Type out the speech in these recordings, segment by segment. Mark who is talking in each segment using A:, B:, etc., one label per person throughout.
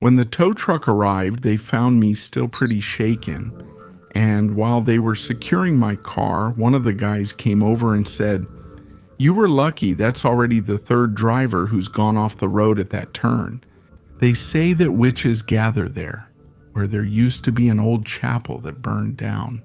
A: When the tow truck arrived, they found me still pretty shaken. And while they were securing my car, one of the guys came over and said, "You were lucky, that's already the third driver who's gone off the road at that turn. They say that witches gather there, where there used to be an old chapel that burned down."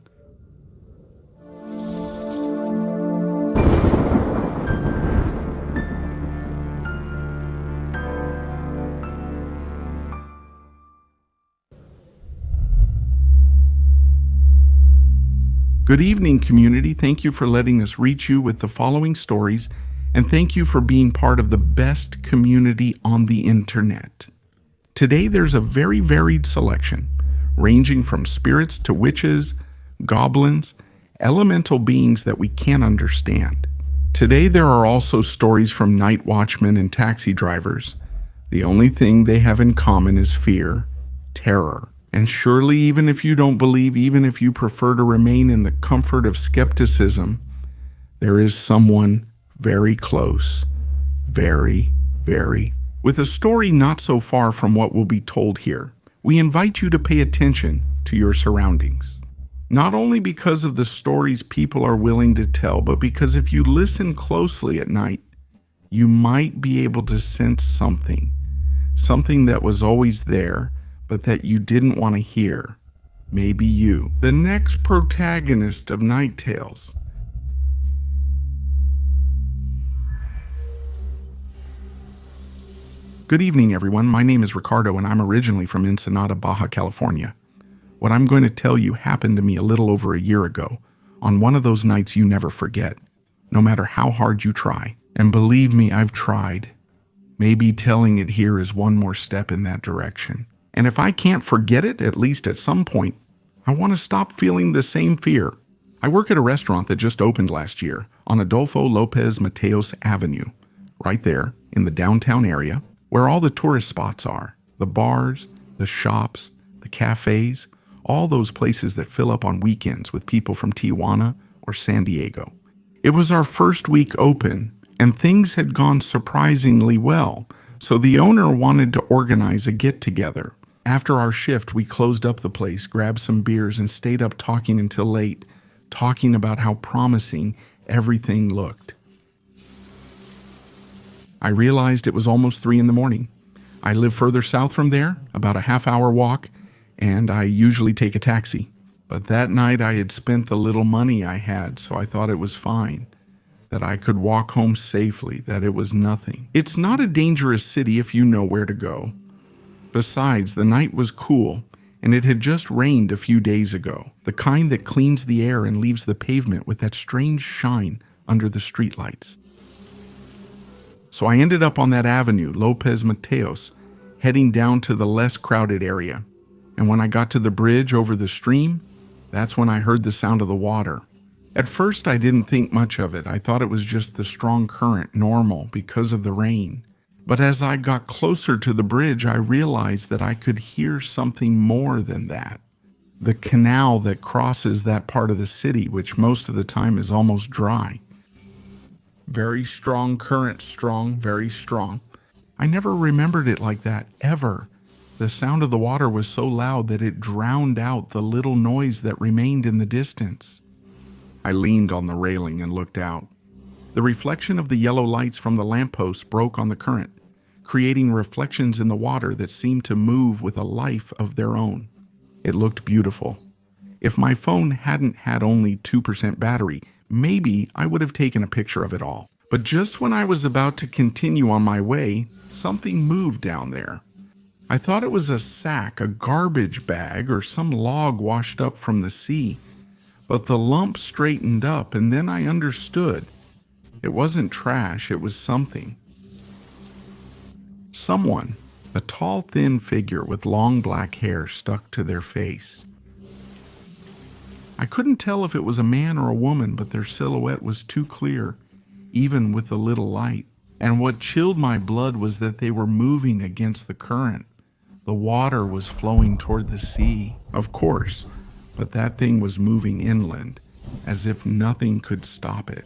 A: Good evening, community. Thank you for letting us reach you with the following stories, and thank you for being part of the best community on the internet. Today there's a very varied selection, ranging from spirits to witches, goblins, elemental beings that we can't understand. Today there are also stories from night watchmen and taxi drivers. The only thing they have in common is fear, terror. And surely, even if you don't believe, even if you prefer to remain in the comfort of skepticism, there is someone very close, very, with a story not so far from what will be told here. We invite you to pay attention to your surroundings. Not only because of the stories people are willing to tell, but because if you listen closely at night, you might be able to sense something that was always there, but that you didn't want to hear. Maybe you, the next protagonist of Night Tales. Good evening, everyone. My name is Ricardo, and I'm originally from Ensenada, Baja California. What I'm going to tell you happened to me a little over a year ago, on one of those nights you never forget, no matter how hard you try. And believe me, I've tried. Maybe telling it here is one more step in that direction. And if I can't forget it, at least at some point, I want to stop feeling the same fear. I work at a restaurant that just opened last year on Adolfo Lopez Mateos Avenue, right there in the downtown area where all the tourist spots are. The bars, the shops, the cafes, all those places that fill up on weekends with people from Tijuana or San Diego. It was our first week open, and things had gone surprisingly well, so the owner wanted to organize a get-together. After our shift, we closed up the place, grabbed some beers, and stayed up talking until late, talking about how promising everything looked. I realized it was almost 3 a.m. I live further south from there, about a half-hour walk, and I usually take a taxi. But that night I had spent the little money I had, so I thought it was fine, that I could walk home safely, that it was nothing. It's not a dangerous city if you know where to go. Besides, the night was cool, and it had just rained a few days ago, the kind that cleans the air and leaves the pavement with that strange shine under the streetlights. So I ended up on that avenue, Lopez Mateos, heading down to the less crowded area. And when I got to the bridge over the stream, that's when I heard the sound of the water. At first, I didn't think much of it. I thought it was just the strong current, normal, because of the rain. But as I got closer to the bridge, I realized that I could hear something more than that. The canal that crosses that part of the city, which most of the time is almost dry. Very strong current, very strong. I never remembered it like that, ever. The sound of the water was so loud that it drowned out the little noise that remained in the distance. I leaned on the railing and looked out. The reflection of the yellow lights from the lampposts broke on the current, creating reflections in the water that seemed to move with a life of their own. It looked beautiful. If my phone hadn't had only 2% battery, maybe I would have taken a picture of it all. But just when I was about to continue on my way, something moved down there. I thought it was a sack, a garbage bag, or some log washed up from the sea. But the lump straightened up, and then I understood. It wasn't trash, it was something. Someone, a tall, thin figure with long black hair stuck to their face. I couldn't tell if it was a man or a woman, but their silhouette was too clear, even with the little light. And what chilled my blood was that they were moving against the current. The water was flowing toward the sea, of course, but that thing was moving inland, as if nothing could stop it.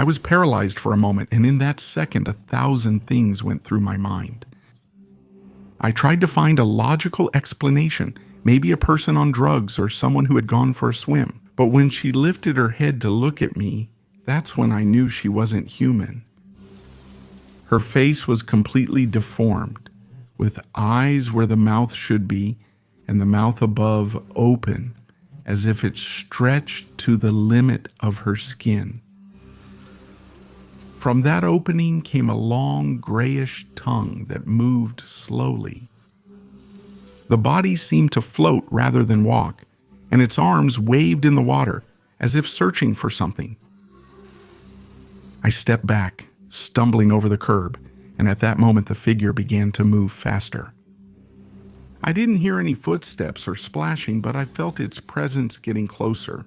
A: I was paralyzed for a moment, and in that second, 1,000 things went through my mind. I tried to find a logical explanation, maybe a person on drugs or someone who had gone for a swim. But when she lifted her head to look at me, that's when I knew she wasn't human. Her face was completely deformed, with eyes where the mouth should be and the mouth above open, as if it stretched to the limit of her skin. From that opening came a long grayish tongue that moved slowly. The body seemed to float rather than walk, and its arms waved in the water as if searching for something. I stepped back, stumbling over the curb, and at that moment the figure began to move faster. I didn't hear any footsteps or splashing, but I felt its presence getting closer.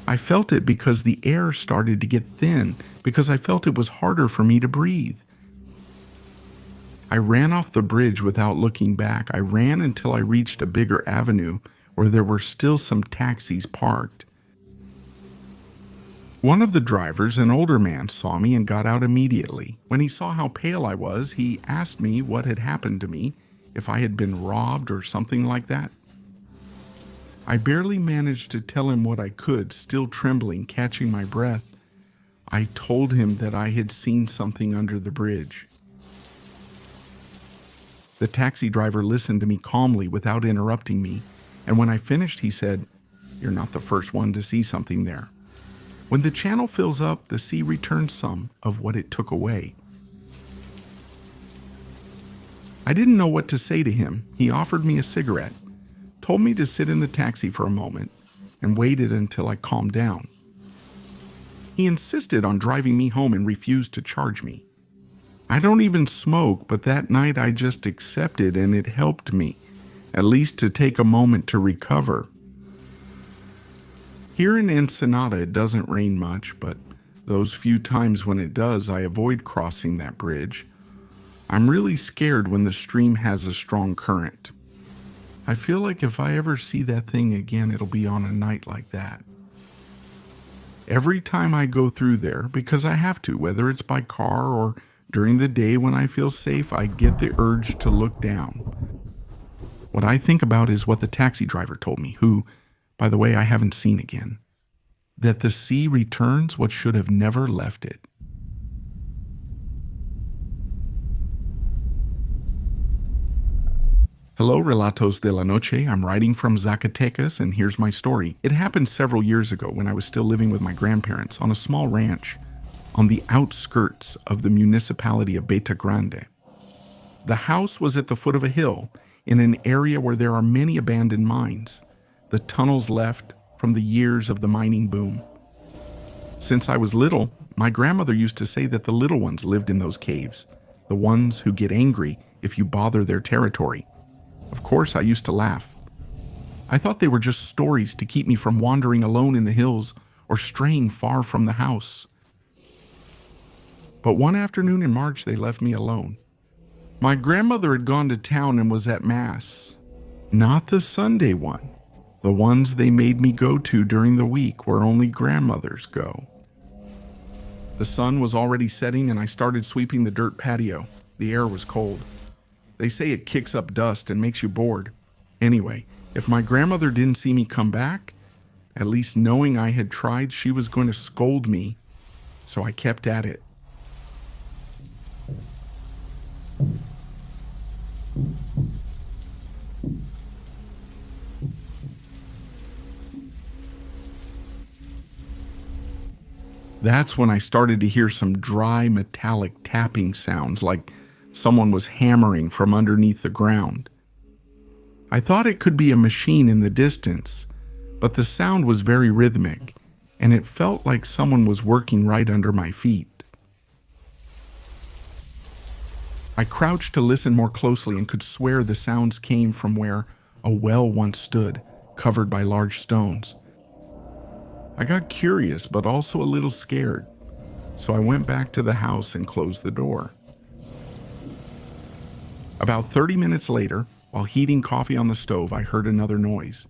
A: I felt it because the air started to get thin, because I felt it was harder for me to breathe. I ran off the bridge without looking back. I ran until I reached a bigger avenue where there were still some taxis parked. One of the drivers, an older man, saw me and got out immediately. When he saw how pale I was, he asked me what had happened to me, if I had been robbed or something like that. I barely managed to tell him what I could, still trembling, catching my breath. I told him that I had seen something under the bridge. The taxi driver listened to me calmly without interrupting me, and when I finished, he said, "You're not the first one to see something there. When the channel fills up, the sea returns some of what it took away." I didn't know what to say to him. He offered me a cigarette, told me to sit in the taxi for a moment, and waited until I calmed down. He insisted on driving me home and refused to charge me. I don't even smoke, but that night I just accepted, and it helped me, at least to take a moment to recover. Here in Ensenada it doesn't rain much, but those few times when it does, I avoid crossing that bridge. I'm really scared when the stream has a strong current. I feel like if I ever see that thing again, it'll be on a night like that. Every time I go through there, because I have to, whether it's by car or during the day when I feel safe, I get the urge to look down. What I think about is what the taxi driver told me, who, by the way, I haven't seen again. That the sea returns what should have never left it. Hello, Relatos de la Noche. I'm writing from Zacatecas, and here's my story. It happened several years ago when I was still living with my grandparents on a small ranch on the outskirts of the municipality of Beta Grande. The house was at the foot of a hill in an area where there are many abandoned mines, the tunnels left from the years of the mining boom. Since I was little, my grandmother used to say that the little ones lived in those caves, the ones who get angry if you bother their territory. Of course, I used to laugh. I thought they were just stories to keep me from wandering alone in the hills or straying far from the house. But one afternoon in March, they left me alone. My grandmother had gone to town and was at Mass. Not the Sunday one, the ones they made me go to during the week where only grandmothers go. The sun was already setting and I started sweeping the dirt patio. The air was cold. They say it kicks up dust and makes you bored. Anyway, if my grandmother didn't see me come back, at least knowing I had tried, she was going to scold me, so I kept at it. That's when I started to hear some dry metallic tapping sounds like someone was hammering from underneath the ground. I thought it could be a machine in the distance, but the sound was very rhythmic, and it felt like someone was working right under my feet. I crouched to listen more closely and could swear the sounds came from where a well once stood, covered by large stones. I got curious, but also a little scared, so I went back to the house and closed the door. About 30 minutes later, while heating coffee on the stove, I heard another noise.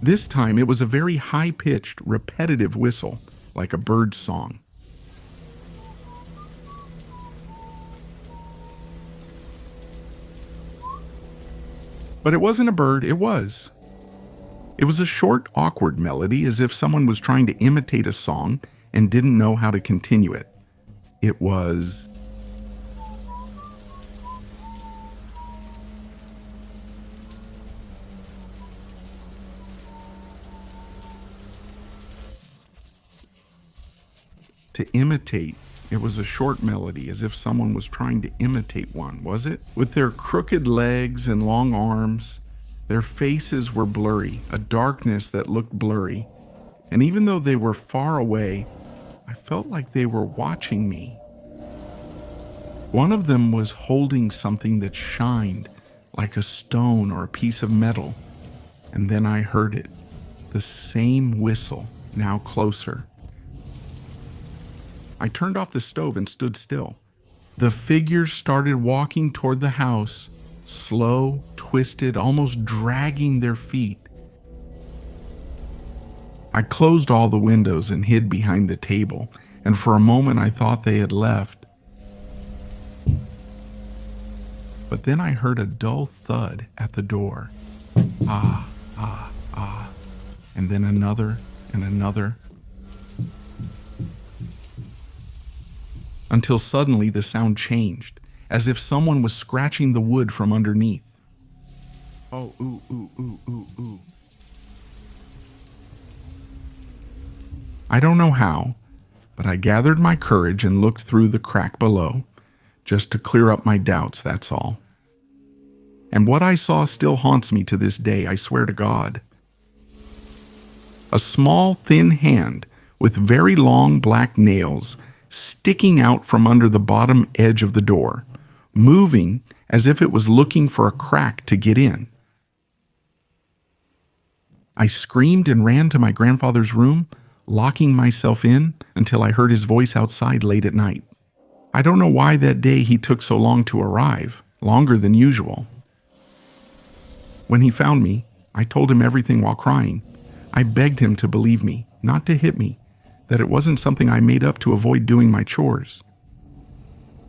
A: This time it was a very high-pitched, repetitive whistle, like a bird's song. But it wasn't a bird, it was. It was a short, awkward melody, as if someone was trying to imitate a song and didn't know how to continue it. It was... to imitate. It was a short melody, as if someone was trying to imitate one, was it? With their crooked legs and long arms, their faces were blurry, a darkness that looked blurry. And even though they were far away, I felt like they were watching me. One of them was holding something that shined like a stone or a piece of metal. And then I heard it, the same whistle, now closer. I turned off the stove and stood still. The figures started walking toward the house, slow, twisted, almost dragging their feet. I closed all the windows and hid behind the table, and for a moment I thought they had left. But then I heard a dull thud at the door. Ah, ah, ah, and then another and another. Until suddenly the sound changed, as if someone was scratching the wood from underneath. Oh, ooh, ooh, ooh, ooh, ooh. I don't know how, but I gathered my courage and looked through the crack below, just to clear up my doubts, that's all. And what I saw still haunts me to this day, I swear to God. A small, thin hand with very long black nails sticking out from under the bottom edge of the door, moving as if it was looking for a crack to get in. I screamed and ran to my grandfather's room, locking myself in until I heard his voice outside late at night. I don't know why that day he took so long to arrive, longer than usual. When he found me, I told him everything while crying. I begged him to believe me, not to hit me, that it wasn't something I made up to avoid doing my chores.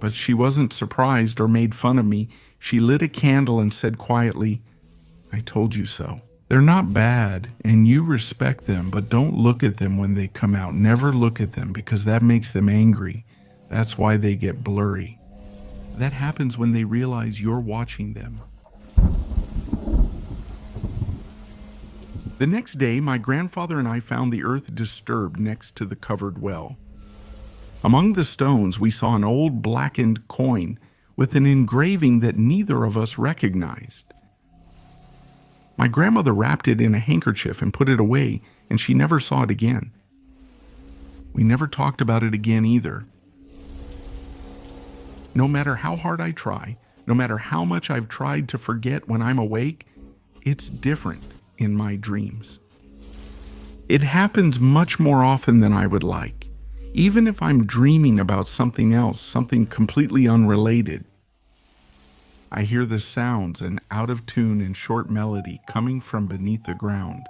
A: But she wasn't surprised or made fun of me. She lit a candle and said quietly, "I told you so. They're not bad, and you respect them, but don't look at them when they come out. Never look at them, because that makes them angry. That's why they get blurry. That happens when they realize you're watching them." The next day, my grandfather and I found the earth disturbed next to the covered well. Among the stones, we saw an old blackened coin with an engraving that neither of us recognized. My grandmother wrapped it in a handkerchief and put it away, and she never saw it again. We never talked about it again either. No matter how hard I try, no matter how much I've tried to forget when I'm awake, it's different in my dreams. It happens much more often than I would like, even if I'm dreaming about something else, something completely unrelated. I hear the sounds, an out of tune and short melody coming from beneath the ground.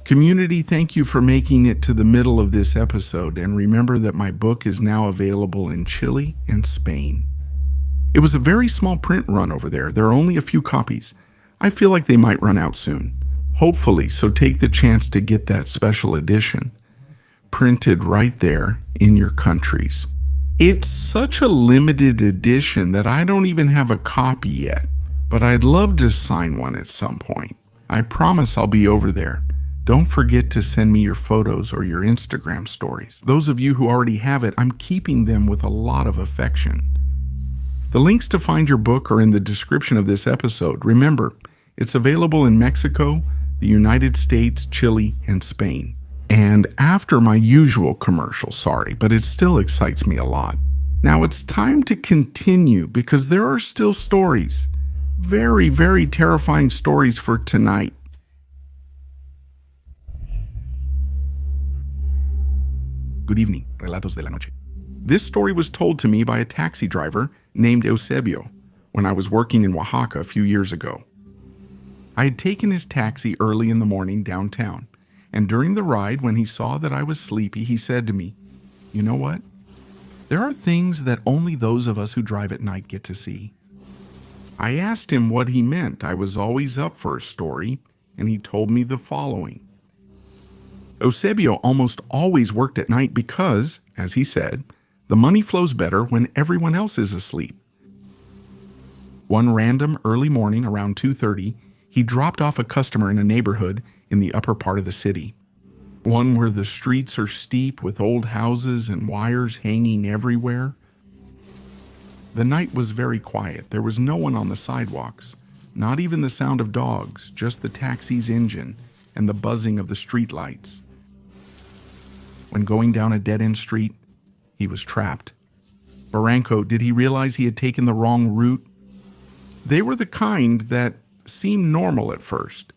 A: Community, thank you for making it to the middle of this episode, and remember that my book is now available in Chile and Spain. It was a very small print run over there. There are only a few copies. I feel like they might run out soon. Hopefully, so take the chance to get that special edition, printed right there in your countries. It's such a limited edition that I don't even have a copy yet, but I'd love to sign one at some point. I promise I'll be over there. Don't forget to send me your photos or your Instagram stories. Those of you who already have it, I'm keeping them with a lot of affection. The links to find your book are in the description of this episode. Remember, it's available in Mexico, the United States, Chile, and Spain. And after my usual commercial, sorry, but it still excites me a lot. Now it's time to continue because there are still stories. Very, very terrifying stories for tonight. Good evening, Relatos de la Noche. This story was told to me by a taxi driver named Eusebio when I was working in Oaxaca a few years ago. I had taken his taxi early in the morning downtown, And during the ride, when he saw that I was sleepy, he said to me, "You know what? There are things that only those of us who drive at night get to see." I asked him what he meant. I was always up for a story, and he told me the following. Eusebio almost always worked at night because, as he said, the money flows better when everyone else is asleep. One random early morning around 2:30, he dropped off a customer in a neighborhood in the upper part of the city. One where the streets are steep with old houses and wires hanging everywhere. The night was very quiet. There was no one on the sidewalks, not even the sound of dogs, just the taxi's engine and the buzzing of the street lights. When going down a dead-end street, he was trapped. Barranco, did he realize he had taken the wrong route? They were the kind that seem normal at first,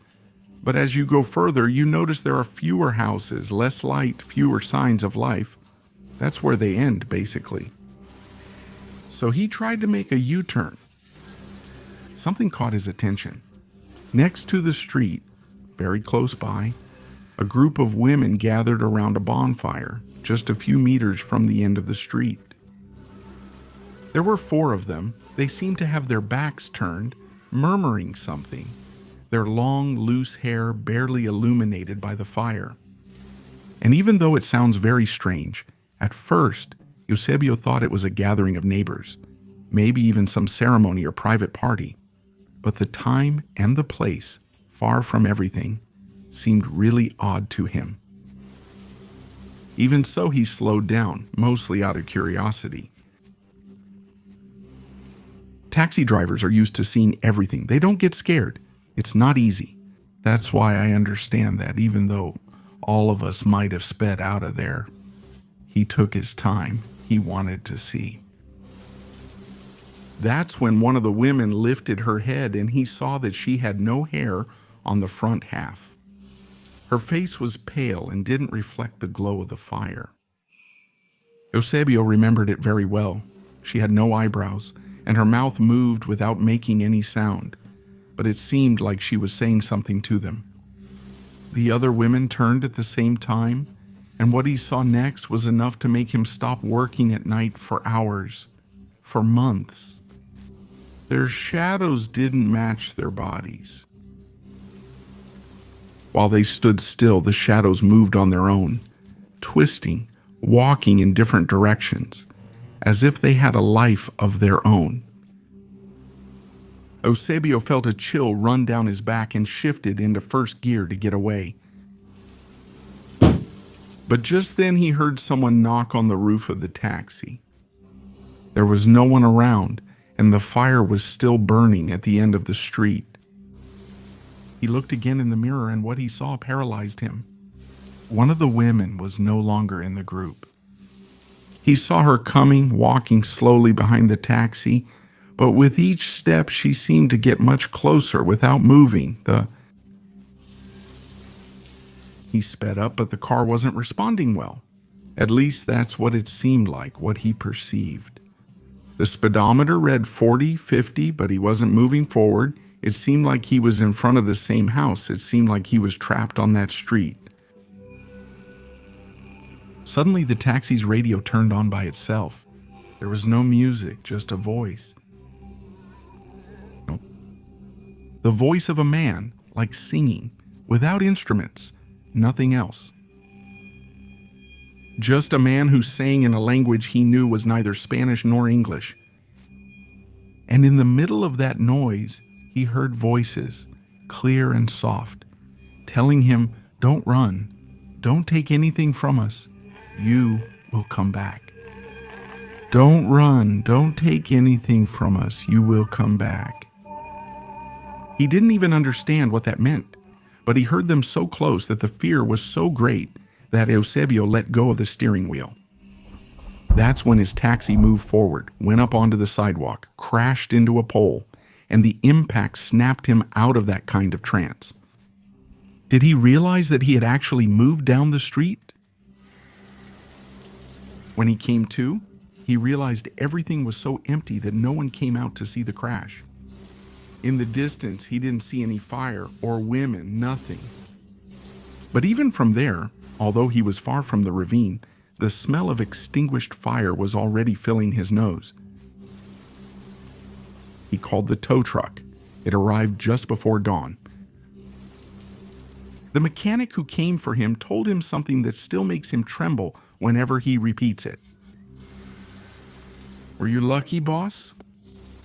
A: but as you go further, you notice there are fewer houses, less light, fewer signs of life. That's where they end, basically. So he tried to make a U-turn. Something caught his attention. Next to the street, very close by, a group of women gathered around a bonfire just a few meters from the end of the street. There were 4 of them. They seemed to have their backs turned, murmuring something, their long, loose hair barely illuminated by the fire. And even though it sounds very strange, at first, Eusebio thought it was a gathering of neighbors, maybe even some ceremony or private party. But the time and the place, far from everything, seemed really odd to him. Even so, he slowed down, mostly out of curiosity. Taxi drivers are used to seeing everything. They don't get scared. It's not easy. That's why I understand that, even though all of us might have sped out of there. He took his time. He wanted to see. That's when one of the women lifted her head and he saw that she had no hair on the front half. Her face was pale and didn't reflect the glow of the fire. Eusebio remembered it very well. She had no eyebrows, and her mouth moved without making any sound, but it seemed like she was saying something to them. The other women turned at the same time, and what he saw next was enough to make him stop working at night for hours, for months. Their shadows didn't match their bodies. While they stood still, the shadows moved on their own, twisting, walking in different directions, as if they had a life of their own. Eusebio felt a chill run down his back and shifted into first gear to get away. But just then he heard someone knock on the roof of the taxi. There was no one around, and the fire was still burning at the end of the street. He looked again in the mirror, and what he saw paralyzed him. One of the women was no longer in the group. He saw her coming, walking slowly behind the taxi, but with each step she seemed to get much closer without moving. He sped up, but the car wasn't responding well. At least that's what it seemed like, what he perceived. The speedometer read 40, 50, but he wasn't moving forward. It seemed like he was in front of the same house. It seemed like he was trapped on that street. Suddenly, the taxi's radio turned on by itself. There was no music, just a voice. The voice of a man, like singing, without instruments, nothing else. Just a man who sang in a language he knew was neither Spanish nor English. And in the middle of that noise, he heard voices, clear and soft, telling him, "Don't run. Don't take anything from us. You will come back. Don't run. Don't take anything from us. You will come back." He didn't even understand what that meant, but he heard them so close that the fear was so great that Eusebio let go of the steering wheel. That's when his taxi moved forward, went up onto the sidewalk, crashed into a pole, and the impact snapped him out of that kind of trance. Did he realize that he had actually moved down the street? When he came to, he realized everything was so empty that no one came out to see the crash. In the distance, he didn't see any fire or women, nothing. But even from there, although he was far from the ravine, the smell of extinguished fire was already filling his nose. He called the tow truck. It arrived just before dawn. The mechanic who came for him told him something that still makes him tremble whenever he repeats it. "Were you lucky, boss?"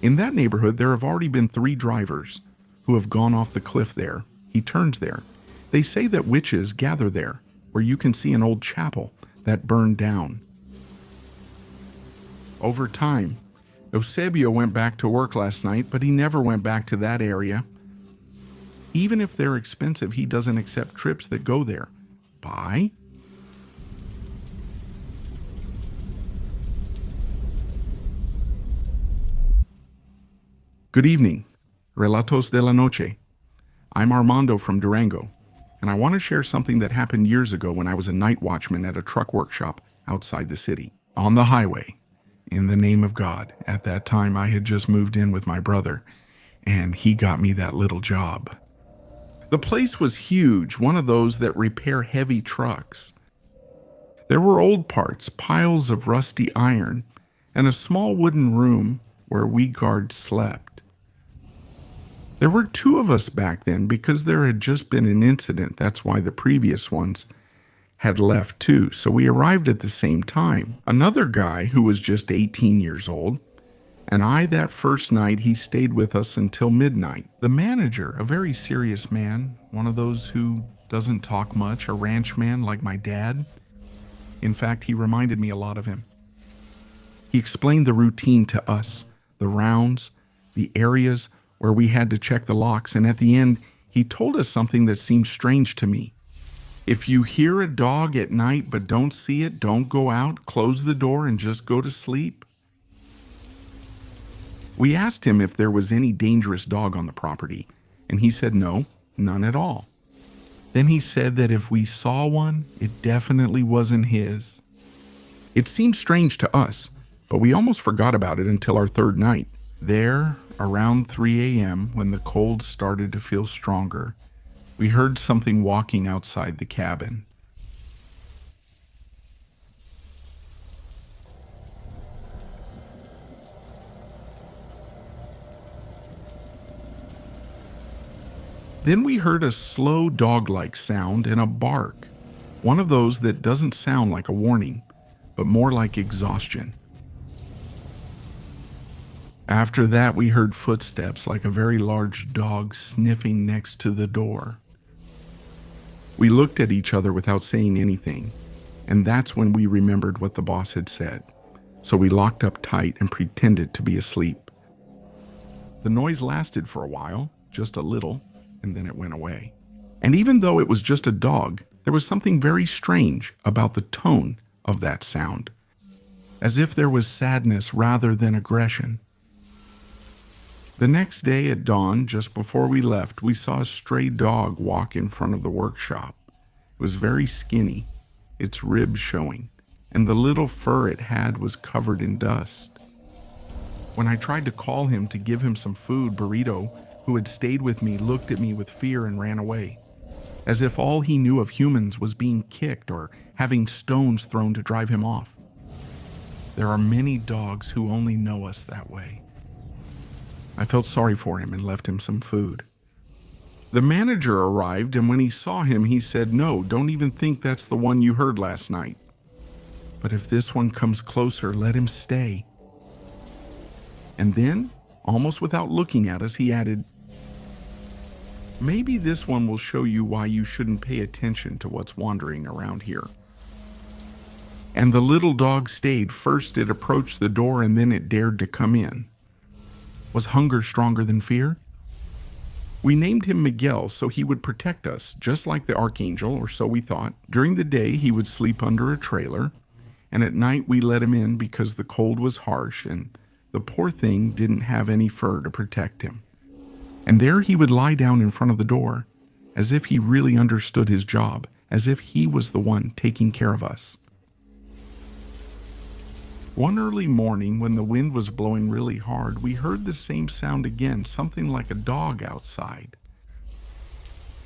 A: In that neighborhood, there have already been 3 drivers who have gone off the cliff there. He turns there. They say that witches gather there, where you can see an old chapel that burned down. Over time, Eusebio went back to work last night, but he never went back to that area. Even if they're expensive, he doesn't accept trips that go there. Buy? Good evening, Relatos de la Noche. I'm Armando from Durango, and I want to share something that happened years ago when I was a night watchman at a truck workshop outside the city. On the highway, in the name of God. At that time, I had just moved in with my brother, and he got me that little job. The place was huge, one of those that repair heavy trucks. There were old parts, piles of rusty iron, and a small wooden room where we guards slept. There were 2 of us back then because there had just been an incident. That's why the previous ones had left too, so we arrived at the same time. Another guy who was just 18 years old, and that first night he stayed with us until midnight. The manager, a very serious man, one of those who doesn't talk much, a ranchman like my dad. In fact, he reminded me a lot of him. He explained the routine to us, the rounds, the areas where we had to check the locks, and at the end, he told us something that seemed strange to me. If you hear a dog at night but don't see it, don't go out, close the door, and just go to sleep. We asked him if there was any dangerous dog on the property, and he said no, none at all. Then he said that if we saw one, it definitely wasn't his. It seemed strange to us, but we almost forgot about it until our 3rd night. There, around 3 a.m., when the cold started to feel stronger, we heard something walking outside the cabin. Then we heard a slow dog-like sound and a bark, one of those that doesn't sound like a warning, but more like exhaustion. After that, we heard footsteps like a very large dog sniffing next to the door. We looked at each other without saying anything, and that's when we remembered what the boss had said. So we locked up tight and pretended to be asleep. The noise lasted for a while, just a little, and then it went away. And even though it was just a dog, there was something very strange about the tone of that sound, as if there was sadness rather than aggression. The next day at dawn, just before we left, we saw a stray dog walk in front of the workshop. It was very skinny, its ribs showing, and the little fur it had was covered in dust. When I tried to call him to give him some food, Burrito, who had stayed with me, looked at me with fear and ran away, as if all he knew of humans was being kicked or having stones thrown to drive him off. There are many dogs who only know us that way. I felt sorry for him and left him some food. The manager arrived, and when he saw him, he said, "No, don't even think that's the one you heard last night. But if this one comes closer, let him stay." And then, almost without looking at us, he added, "Maybe this one will show you why you shouldn't pay attention to what's wandering around here." And the little dog stayed. First it approached the door, and then it dared to come in. Was hunger stronger than fear? We named him Miguel so he would protect us, just like the archangel, or so we thought. During the day, he would sleep under a trailer, and at night we let him in because the cold was harsh, and the poor thing didn't have any fur to protect him. And there he would lie down in front of the door, as if he really understood his job, as if he was the one taking care of us. One early morning, when the wind was blowing really hard, we heard the same sound again, something like a dog outside.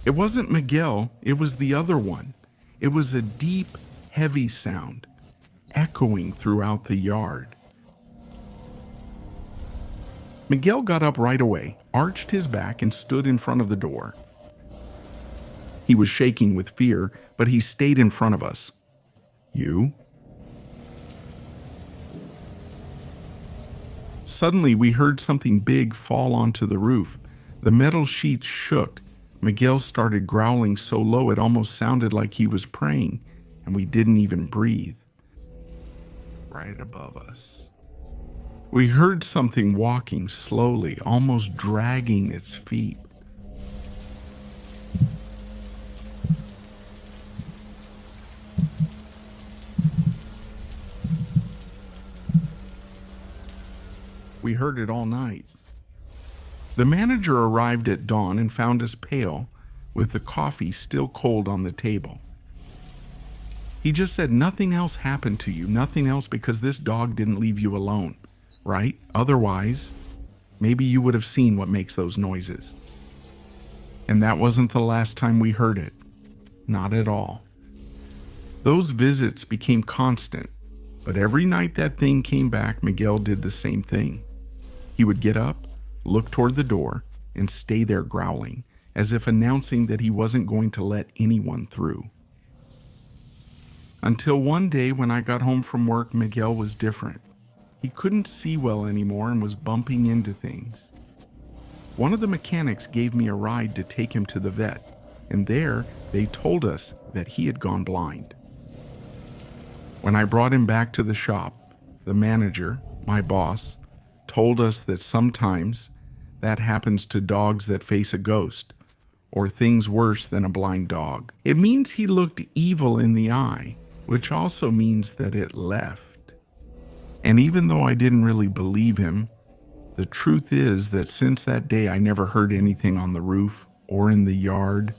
A: It wasn't Miguel, it was the other one. It was a deep, heavy sound, echoing throughout the yard. Miguel got up right away, arched his back, and stood in front of the door. He was shaking with fear, but he stayed in front of us. You? Suddenly, we heard something big fall onto the roof. The metal sheets shook. Miguel started growling so low it almost sounded like he was praying, and we didn't even breathe. Right above us, we heard something walking slowly, almost dragging its feet. We heard it all night. The manager arrived at dawn and found us pale, with the coffee still cold on the table. He just said nothing else happened to you, nothing else, because this dog didn't leave you alone, right? Otherwise, maybe you would have seen what makes those noises. And that wasn't the last time we heard it. Not at all. Those visits became constant, but every night that thing came back, Miguel did the same thing. He would get up, look toward the door, and stay there growling, as if announcing that he wasn't going to let anyone through. Until one day when I got home from work, Miguel was different. He couldn't see well anymore and was bumping into things. One of the mechanics gave me a ride to take him to the vet, and there they told us that he had gone blind. When I brought him back to the shop, the manager, my boss, told us that sometimes that happens to dogs that face a ghost, or things worse than a blind dog. It means he looked evil in the eye, which also means that it left. And even though I didn't really believe him, the truth is that since that day I never heard anything on the roof or in the yard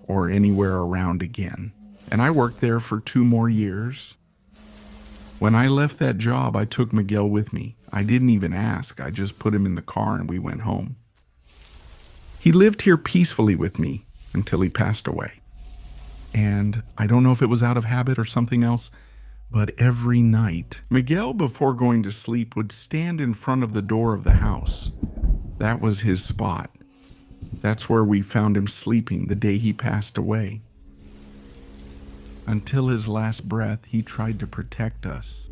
A: or anywhere around again. And I worked there for 2 more years. When I left that job, I took Miguel with me. I didn't even ask. I just put him in the car and we went home. He lived here peacefully with me until he passed away. And I don't know if it was out of habit or something else, but every night, Miguel, before going to sleep, would stand in front of the door of the house. That was his spot. That's where we found him sleeping the day he passed away. Until his last breath, he tried to protect us.